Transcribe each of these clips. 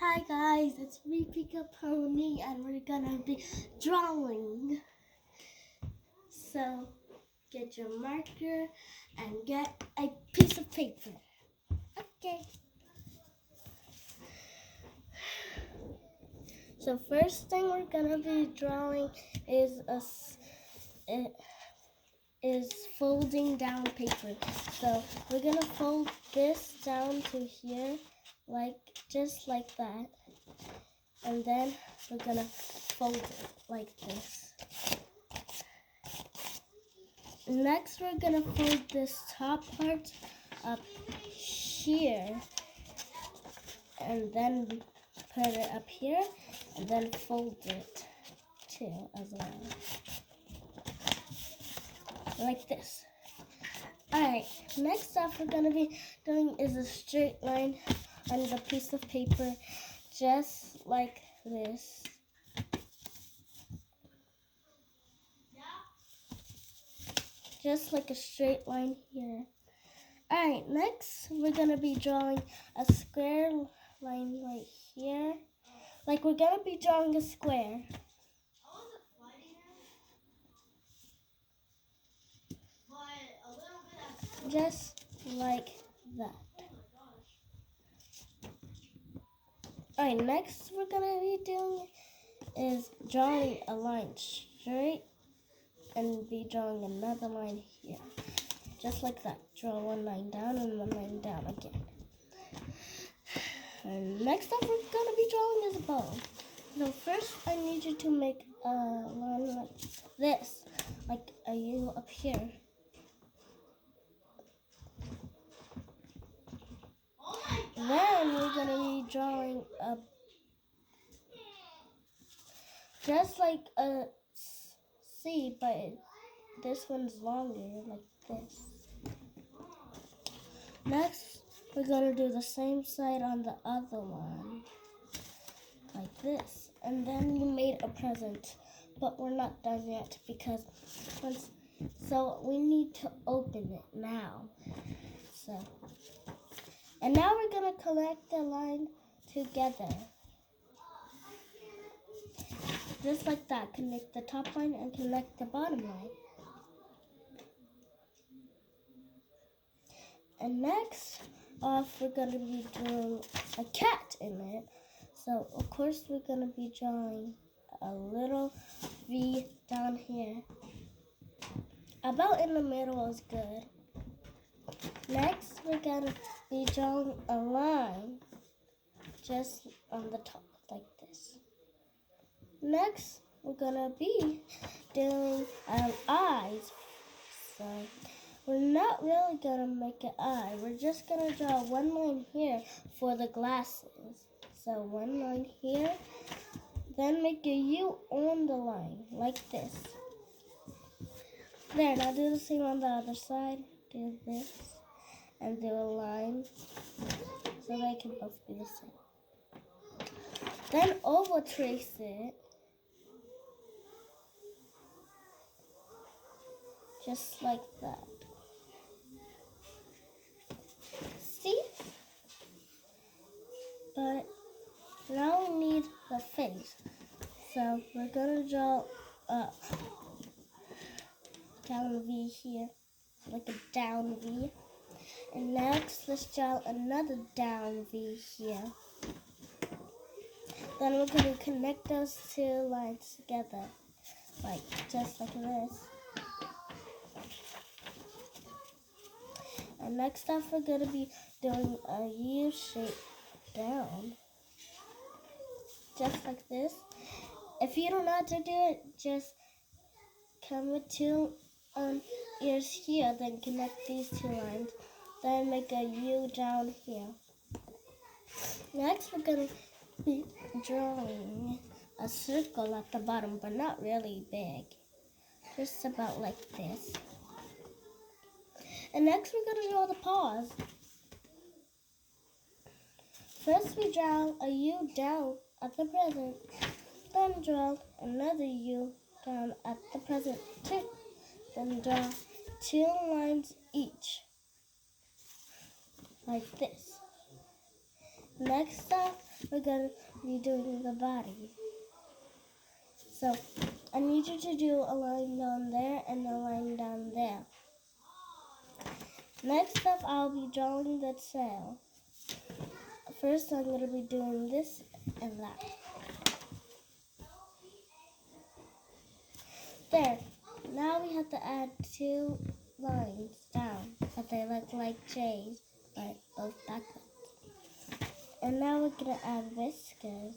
Hi guys, it's me Pika Pony and we're gonna be drawing. So get your marker and get a piece of paper. Okay. So first thing we're gonna be drawing is folding down paper. So we're gonna fold this down to here, just like that. And then we're gonna fold it like this. Next, we're gonna fold this top part up here, and then put it up here, and then fold it too as well, like this. Alright, next up we're gonna be doing is a straight line on the piece of paper, just like this. Just like a straight line here. Alright, next we're going to be drawing a square line right here. Like we're going to be drawing a square. Just like that. Alright, next we're going to be doing is drawing a line straight and be drawing another line here. Just like that. Draw one line down and one line down again. And next up we're going to be drawing is a bow. So first I need you to make a line like this, like a U up here. Then we're going to be drawing just like a C, but this one's longer, like this. Next, we're going to do the same side on the other one, like this. And then you made a present, but we're not done yet so we need to open it now. And now we're going to connect the line together. Just like that, connect the top line and connect the bottom line. And next off, we're going to be drawing a cat in it. So, of course, we're going to be drawing a little V down here. About in the middle is good. Next, we're going to be drawing a line just on the top, like this. Next, we're going to be doing eyes. So, we're not really going to make an eye. We're just going to draw one line here for the glasses. So one line here, then make a U on the line, like this. There, now do the same on the other side. Do this, and do a line, so they can both be the same. Then oval trace it. Just like that. See? But now we need the face. So we're going to draw a down V here, like a down V. And next, let's draw another down V here. Then we're going to connect those two lines together, just like this. And next up, we're going to be doing a U shape down, just like this. If you don't know how to do it, just come with two ears here, then connect these two lines, then make a U down here. Next, we're going to be drawing a circle at the bottom, but not really big, just about like this. And next, we're going to draw the paws. First, we draw a U down at the present, then draw another U down at the present too. Then draw two lines each, like this. Next up, we're going to be doing the body. So I need you to do a line down there and a line down there. Next up, I'll be drawing the tail. First, I'm going to be doing this and that. There. Now we have to add 2 lines down, but they look like J's, but both backwards. And now we're going to add whiskers.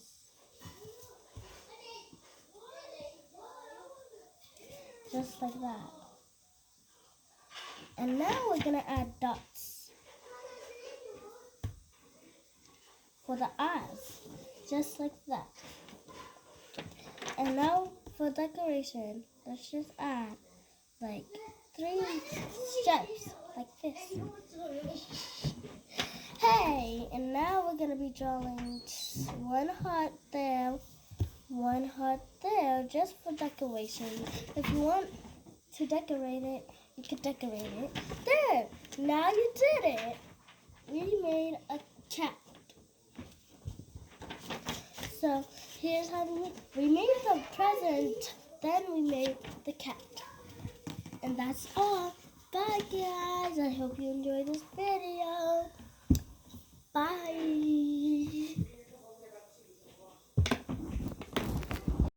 Just like that. And now we're going to add dots for the eyes, just like that. And now for decoration, let's just add like 3 stripes, like this. Hey, and now we're going to be drawing 1 heart there, 1 heart there, just for decoration. If you want to decorate it, you can decorate it. There, now you did it. We made a cat. So here's how we made the present, then we made the cat. And that's all. Bye guys, I hope you enjoyed this video. Bye.